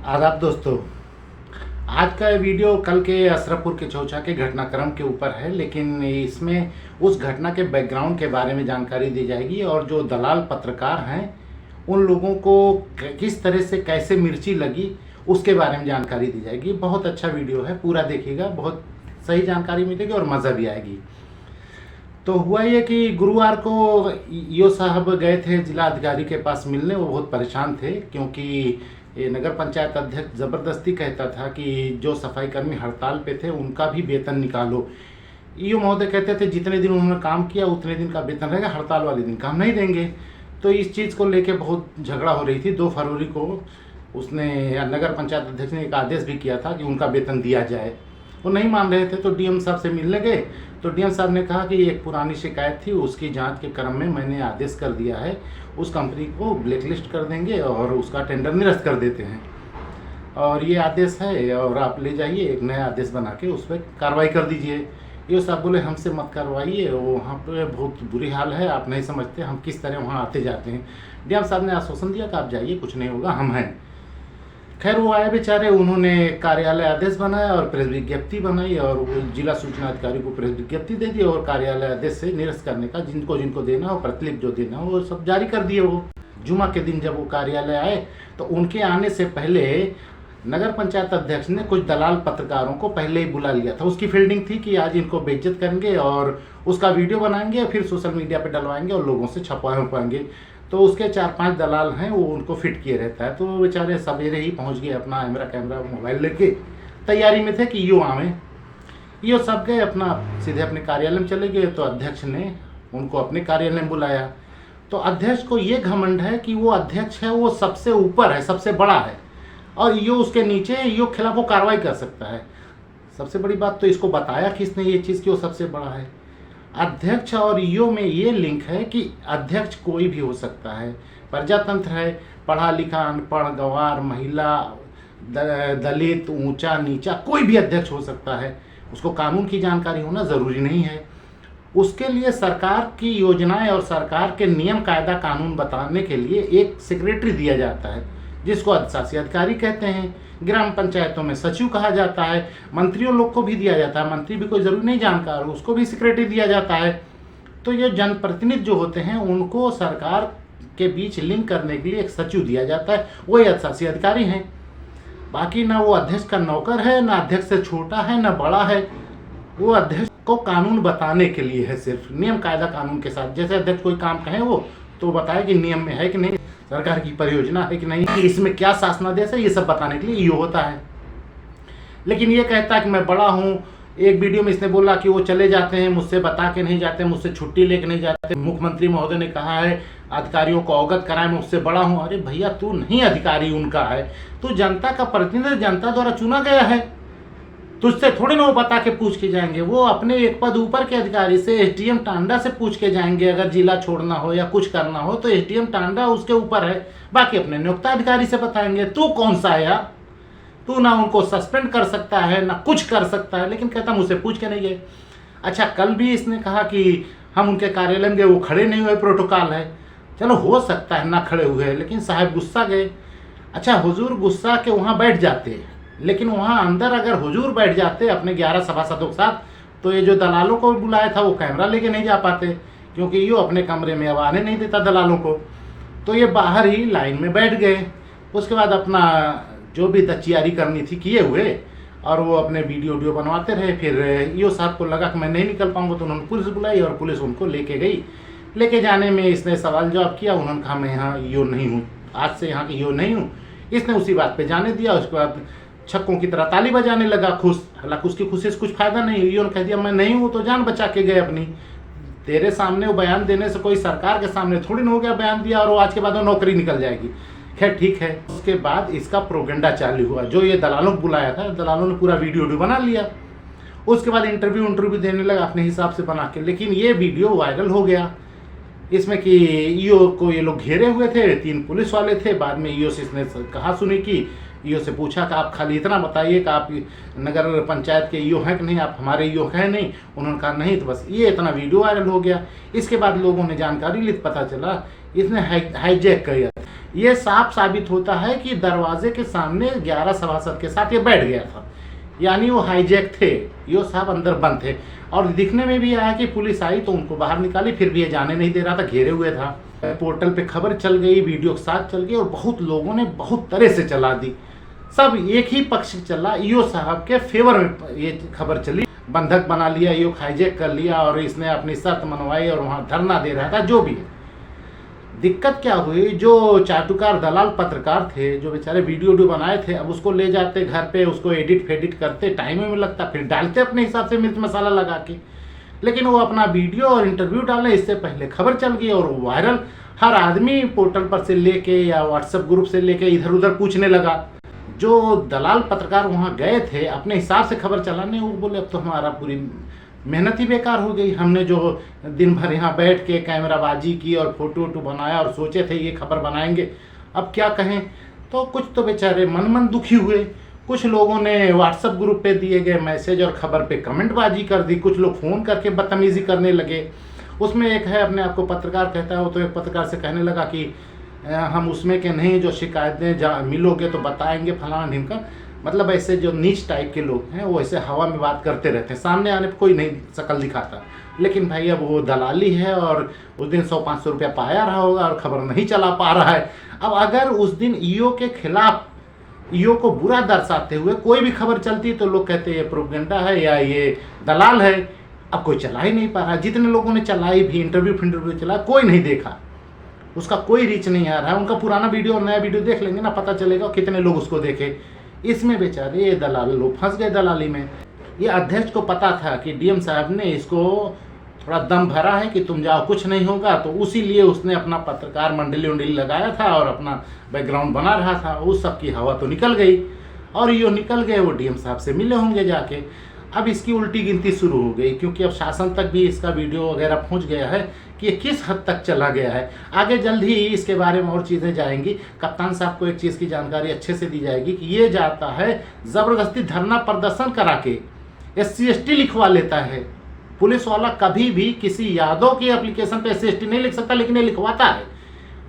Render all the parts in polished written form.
आदाब दोस्तों। आज का वीडियो कल के अशरफपुर के चौचा के घटनाक्रम के ऊपर है, लेकिन इसमें उस घटना के बैकग्राउंड के बारे में जानकारी दी जाएगी और जो दलाल पत्रकार हैं उन लोगों को किस तरह से कैसे मिर्ची लगी उसके बारे में जानकारी दी जाएगी। बहुत अच्छा वीडियो है, पूरा देखिएगा, बहुत सही जानकारी मिलेगी और मज़ा भी आएगी। तो हुआ ये कि गुरुवार को ईओ साहब गए थे जिला अधिकारी के पास मिलने। वो बहुत परेशान थे क्योंकि ये नगर पंचायत अध्यक्ष ज़बरदस्ती कहता था कि जो सफाई कर्मी हड़ताल पे थे उनका भी वेतन निकालो। ईओ महोदय कहते थे जितने दिन उन्होंने काम किया उतने दिन का वेतन रहेगा, हड़ताल वाले दिन काम नहीं देंगे। तो इस चीज़ को लेके बहुत झगड़ा हो रही थी। 2 फरवरी को उसने नगर पंचायत अध्यक्ष ने एक आदेश भी किया था कि उनका वेतन दिया जाए। वो नहीं मान रहे थे तो डीएम साहब से मिलने गए। तो डीएम साहब ने कहा कि एक पुरानी शिकायत थी, उसकी जांच के क्रम में मैंने आदेश कर दिया है, उस कंपनी को ब्लैकलिस्ट कर देंगे और उसका टेंडर निरस्त कर देते हैं। और ये आदेश है और आप ले जाइए, एक नया आदेश बना के उस पर कार्रवाई कर दीजिए। ये साहब बोले हमसे मत करवाइए, वहाँ पे बहुत बुरी हाल है, आप नहीं समझते हम किस तरह वहाँ आते जाते हैं। डीएम साहब ने आश्वासन दिया कि आप जाइए, कुछ नहीं होगा, हम हैं। खैर वो आए बेचारे, उन्होंने कार्यालय आदेश बनाया और प्रेस विज्ञप्ति बनाई और वो जिला सूचना अधिकारी को प्रेस विज्ञप्ति दे दी और कार्यालय आदेश से निरस्त करने का जिनको जिनको देना हो, प्रतिलिपि जो देना हो वो सब जारी कर दिए। वो जुमा के दिन जब वो कार्यालय आए तो उनके आने से पहले नगर पंचायत अध्यक्ष ने कुछ दलाल पत्रकारों को पहले ही बुला लिया था। उसकी फील्डिंग थी कि आज इनको बेइज्जत करेंगे और उसका वीडियो बनाएंगे, फिर सोशल मीडिया पे डलवाएंगे और लोगों से छपवाएंगे। तो उसके 4-5 दलाल हैं, वो उनको फिट किए रहता है। तो बेचारे सवेरे ही पहुंच गए, अपना कैमरा मोबाइल लेके तैयारी में थे कि ईओ आवे। ईओ सब गए, अपना सीधे अपने कार्यालय में चले गए। तो अध्यक्ष ने उनको अपने कार्यालय में बुलाया। तो अध्यक्ष को ये घमंड है कि वो अध्यक्ष है, वो सबसे ऊपर है, सबसे बड़ा है और ईओ उसके नीचे, ईओ के खिलाफ वो कार्रवाई कर सकता है। सबसे बड़ी बात तो इसको बताया किसने ये चीज़ कि वो सबसे बड़ा है। अध्यक्ष और ईओ में ये लिंक है कि अध्यक्ष कोई भी हो सकता है, प्रजातंत्र है, पढ़ा लिखा अनपढ़ गंवार महिला दलित ऊंचा नीचा कोई भी अध्यक्ष हो सकता है। उसको कानून की जानकारी होना ज़रूरी नहीं है। उसके लिए सरकार की योजनाएं और सरकार के नियम कायदा कानून बताने के लिए एक सेक्रेटरी दिया जाता है जिसको अधिशासी अधिकारी कहते हैं। ग्राम पंचायतों में सचिव कहा जाता है, मंत्रियों लोग को भी दिया जाता है, मंत्री भी कोई ज़रूरी नहीं जानकार हो, उसको भी सेक्रेटरी दिया जाता है। तो ये जनप्रतिनिधि जो होते हैं उनको सरकार के बीच लिंक करने के लिए एक सचिव दिया जाता है, वही अधिशासी अधिकारी हैं। बाकी ना वो अध्यक्ष का नौकर है, ना अध्यक्ष से छोटा है, ना बड़ा है। वो अध्यक्ष को कानून बताने के लिए है, सिर्फ नियम कायदा कानून के साथ। जैसे अध्यक्ष कोई काम कहे वो तो बताए कि नियम में है कि नहीं, सरकार की परियोजना है कि नहीं, इसमें क्या शासनादेश है, ये सब बताने के लिए ईओ होता है। लेकिन ये कहता है कि मैं बड़ा हूँ। एक वीडियो में इसने बोला कि वो चले जाते हैं, मुझसे बता के नहीं जाते, मुझसे छुट्टी लेके नहीं जाते। मुख्यमंत्री महोदय ने कहा है अधिकारियों को अवगत कराएं, मैं उससे बड़ा हूँ। अरे भैया तू नहीं अधिकारी उनका है, तू जनता का प्रतिनिधि, जनता द्वारा चुना गया है। तुझसे थोड़े ना वो बता के पूछ के जाएंगे। वो अपने एक पद ऊपर के अधिकारी से, एसडीएम टांडा से पूछ के जाएंगे। अगर जिला छोड़ना हो या कुछ करना हो तो एसडीएम टांडा उसके ऊपर है, बाकी अपने नियोक्ता अधिकारी से बताएंगे। तू कौन सा है यार? तू ना उनको सस्पेंड कर सकता है ना कुछ कर सकता है, लेकिन कहता मुझसे पूछ के नहीं गए। अच्छा, कल भी इसने कहा कि हम उनके कार्यालय में गए, वो खड़े नहीं हुए, प्रोटोकॉल है। चलो हो सकता है ना खड़े हुए, लेकिन साहब गुस्सा गए। अच्छा, हुजूर गुस्सा के वहाँ बैठ जाते, लेकिन वहाँ अंदर अगर हुजूर बैठ जाते अपने 11 सभासदों के साथ तो ये जो दलालों को बुलाया था वो कैमरा लेके नहीं जा पाते, क्योंकि ये अपने कमरे में अब आने नहीं देता दलालों को। तो ये बाहर ही लाइन में बैठ गए। उसके बाद अपना जो भी तैयारी करनी थी किए हुए और वो अपने वीडियो बनवाते रहे। फिर ईओ साहब को लगा कि मैं नहीं निकल पाऊंगा तो उन्होंने पुलिस बुलाई और पुलिस उनको लेके गई। लेके जाने में इसने सवाल जवाब किया। उन्होंने कहा मैं यहाँ ईओ नहीं हूँ, आज से यहाँ की ईओ नहीं हूँ। इसने उसी बात पे जाने दिया। उसके बाद छक्कों की तरह ताली बजाने लगा, खुश। हालांकि उसकी खुशी से कुछ फायदा नहीं। ईओ ने कह दिया मैं नहीं हूँ, तो जान बचा के गए अपनी। तेरे सामने वो बयान देने से कोई सरकार के सामने थोड़ी ना हो गया बयान दिया और वो आज के बाद वो नौकरी निकल जाएगी। खैर ठीक है। उसके बाद इसका प्रोपेगेंडा चालू हुआ। जो ये दलालों को बुलाया था, दलालों ने पूरा वीडियो बना लिया। उसके बाद इंटरव्यू देने लगा अपने हिसाब से बना के। लेकिन ये वीडियो वायरल हो गया इसमें कि ईओ को ये लोग घेरे हुए थे, 3 पुलिस वाले थे। बाद में ईओ से इसने कहा सुनी कि ईओ से पूछा कि आप खाली इतना बताइए कि आप नगर पंचायत के ईओ हैं कि नहीं, आप हमारे ईओ हैं नहीं। उन्होंने कहा नहीं, तो बस ये इतना वीडियो वायरल हो गया। इसके बाद लोगों ने जानकारी ली, पता चला इसने हाईजैक किया। ये साफ साबित होता है कि दरवाजे के सामने 11 सभासद के साथ ये बैठ गया था, यानी वो हाईजैक थे, ये साहब अंदर बंद थे। और दिखने में भी आया कि पुलिस आई तो उनको बाहर निकाली, फिर भी ये जाने नहीं दे रहा था, घेरे हुए था। पोर्टल पे खबर चल गई, वीडियो के साथ चल गई और बहुत लोगों ने बहुत तरह से चला दी। सब एक ही पक्ष चला, ईओ साहब के फेवर में ये खबर चली, बंधक बना लिया, ईओ हाईजैक कर लिया और इसने अपनी शर्त मनवाई और वहाँ धरना दे रहा था। जो भी है, दिक्कत क्या हुई, जो चाटुकार दलाल पत्रकार थे, जो बेचारे वीडियो बनाए थे, अब उसको ले जाते घर पे, उसको एडिट फेडिट करते, टाइम में लगता, फिर डालते अपने हिसाब से मिर्च मसाला लगा के। लेकिन वो अपना वीडियो और इंटरव्यू डालने इससे पहले खबर चल गई और वायरल, हर आदमी पोर्टल पर से लेके या व्हाट्सएप ग्रुप से लेके इधर उधर पूछने लगा। जो दलाल पत्रकार वहाँ गए थे अपने हिसाब से खबर चलाने, वो बोले अब तो हमारा पूरी मेहनत ही बेकार हो गई। हमने जो दिन भर यहाँ बैठ के कैमराबाजी की और फोटो वोटो बनाया और सोचे थे ये खबर बनाएंगे, अब क्या कहें। तो कुछ तो बेचारे मन दुखी हुए, कुछ लोगों ने व्हाट्सएप ग्रुप पे दिए गए मैसेज और खबर पे कमेंटबाजी कर दी, कुछ लोग फ़ोन करके बदतमीज़ी करने लगे। उसमें एक है, अपने आप को पत्रकार कहता है, वो तो एक पत्रकार से कहने लगा कि हम उसमें के नहीं, जो शिकायतें जहाँ मिलोगे तो बताएंगे फलाना ढिमका। मतलब ऐसे जो नीच टाइप के लोग हैं वो ऐसे हवा में बात करते रहते हैं, सामने आने पर कोई नहीं शकल दिखाता। लेकिन भाई अब वो दलाली है और उस दिन 100-500 रुपया पाया रहा होगा और खबर नहीं चला पा रहा है। अब अगर उस दिन ईओ के खिलाफ, ईओ को बुरा दर्शाते हुए कोई भी खबर चलती तो लोग कहते ये प्रोपेगेंडा है या ये दलाल है। अब कोई चला ही नहीं पा रहा, जितने लोगों ने चलाई भी, इंटरव्यू चला, कोई नहीं देखा, उसका कोई रीच नहीं आ रहा है। उनका पुराना वीडियो और नया वीडियो देख लेंगे ना, पता चलेगा कितने लोग उसको देखे। इसमें बेचारे ये दलाल लोग फंस गए दलाली में। ये अध्यक्ष को पता था कि डीएम साहब ने इसको थोड़ा दम भरा है कि तुम जाओ कुछ नहीं होगा, तो उसी लिए उसने अपना पत्रकार मंडली लगाया था और अपना बैकग्राउंड बना रहा था। उस सब की हवा तो निकल गई और ये निकल गए, वो डीएम साहब से मिले होंगे जाके। अब इसकी उल्टी गिनती शुरू हो गई, क्योंकि अब शासन तक भी इसका वीडियो वगैरह पहुंच गया है कि ये किस हद तक चला गया है। आगे जल्द ही इसके बारे में और चीज़ें जाएंगी। कप्तान साहब को एक चीज़ की जानकारी अच्छे से दी जाएगी कि ये जाता है ज़बरदस्ती धरना प्रदर्शन करा के SC/ST लिखवा लेता है। पुलिस वाला कभी भी किसी यादव की एप्लीकेशन पे SC/ST नहीं लिख सकता, लेकिन ये लिखवाता है,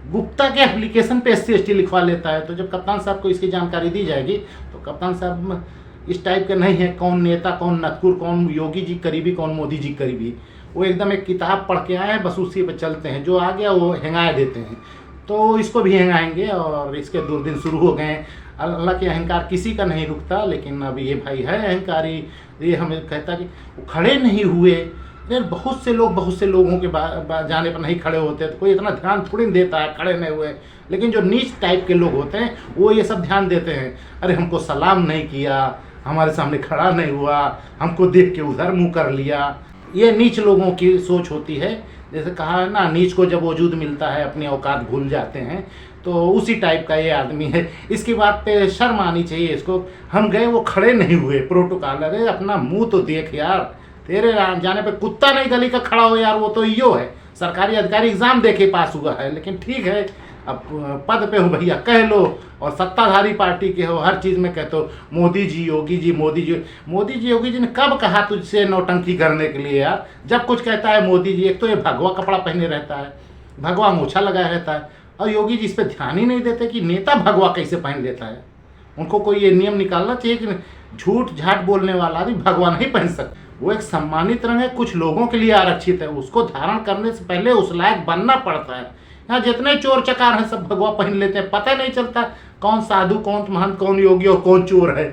गुप्ता के एप्लीकेशन पे SC/ST लिखवा लेता है। तो जब कप्तान साहब को इसकी जानकारी दी जाएगी तो कप्तान साहब इस टाइप के नहीं है, कौन नेता, कौन नतकुर, कौन योगी जी करीबी, कौन मोदी जी करीबी। वो एकदम एक किताब पढ़ के आए हैं, बस उसी पे चलते हैं, जो आ गया वो हेंगाए देते हैं। तो इसको भी हेंगाएंगे और इसके दुर्दिन शुरू हो गए हैं। अल्लाह के अहंकार किसी का नहीं रुकता, लेकिन अब ये भाई है अहंकारी, ये हमें कहता कि वो खड़े नहीं हुए। यार बहुत से लोगों के जाने पर नहीं खड़े होते, तो कोई इतना ध्यान थोड़ी देता है खड़े नहीं हुए। लेकिन जो नीच टाइप के लोग होते हैं वो ये सब ध्यान देते हैं, अरे हमको सलाम नहीं किया, हमारे सामने खड़ा नहीं हुआ, हमको देख के उधर मुंह कर लिया। ये नीच लोगों की सोच होती है। जैसे कहा है ना, नीच को जब वजूद मिलता है अपनी औकात भूल जाते हैं, तो उसी टाइप का ये आदमी है। इसकी बात पे शर्म आनी चाहिए इसको। हम गए, वो खड़े नहीं हुए, प्रोटोकॉल। अरे अपना मुंह तो देख यार, तेरे जाने पे कुत्ता नहीं गली का खड़ा हो यार, वो तो ईओ है, सरकारी अधिकारी, एग्जाम दे के पास हुआ है। लेकिन ठीक है, अब पद पे हो भैया, कह लो, और सत्ताधारी पार्टी के हो, हर चीज़ में कहते हो मोदी जी, योगी जी, मोदी जी। मोदी जी, योगी जी ने कब कहा तुझसे नौटंकी करने के लिए यार? जब कुछ कहता है मोदी जी, एक तो ये भगवा कपड़ा पहने रहता है, भगवा मूछा लगाया रहता है, और योगी जी इस पर ध्यान ही नहीं देते कि नेता भगवा कैसे पहन लेता है। उनको कोई ये नियम निकालना चाहिए कि झूठ झाट बोलने वाला भी भगवा नहीं पहन सकता। वो एक सम्मानित रंग है, कुछ लोगों के लिए आरक्षित है, उसको धारण करने से पहले उस लायक बनना पड़ता है। यहाँ जितने चोर चकार हैं सब भगवा पहन लेते हैं, पता नहीं चलता कौन साधु, कौन महंत, कौन योगी और कौन चोर है।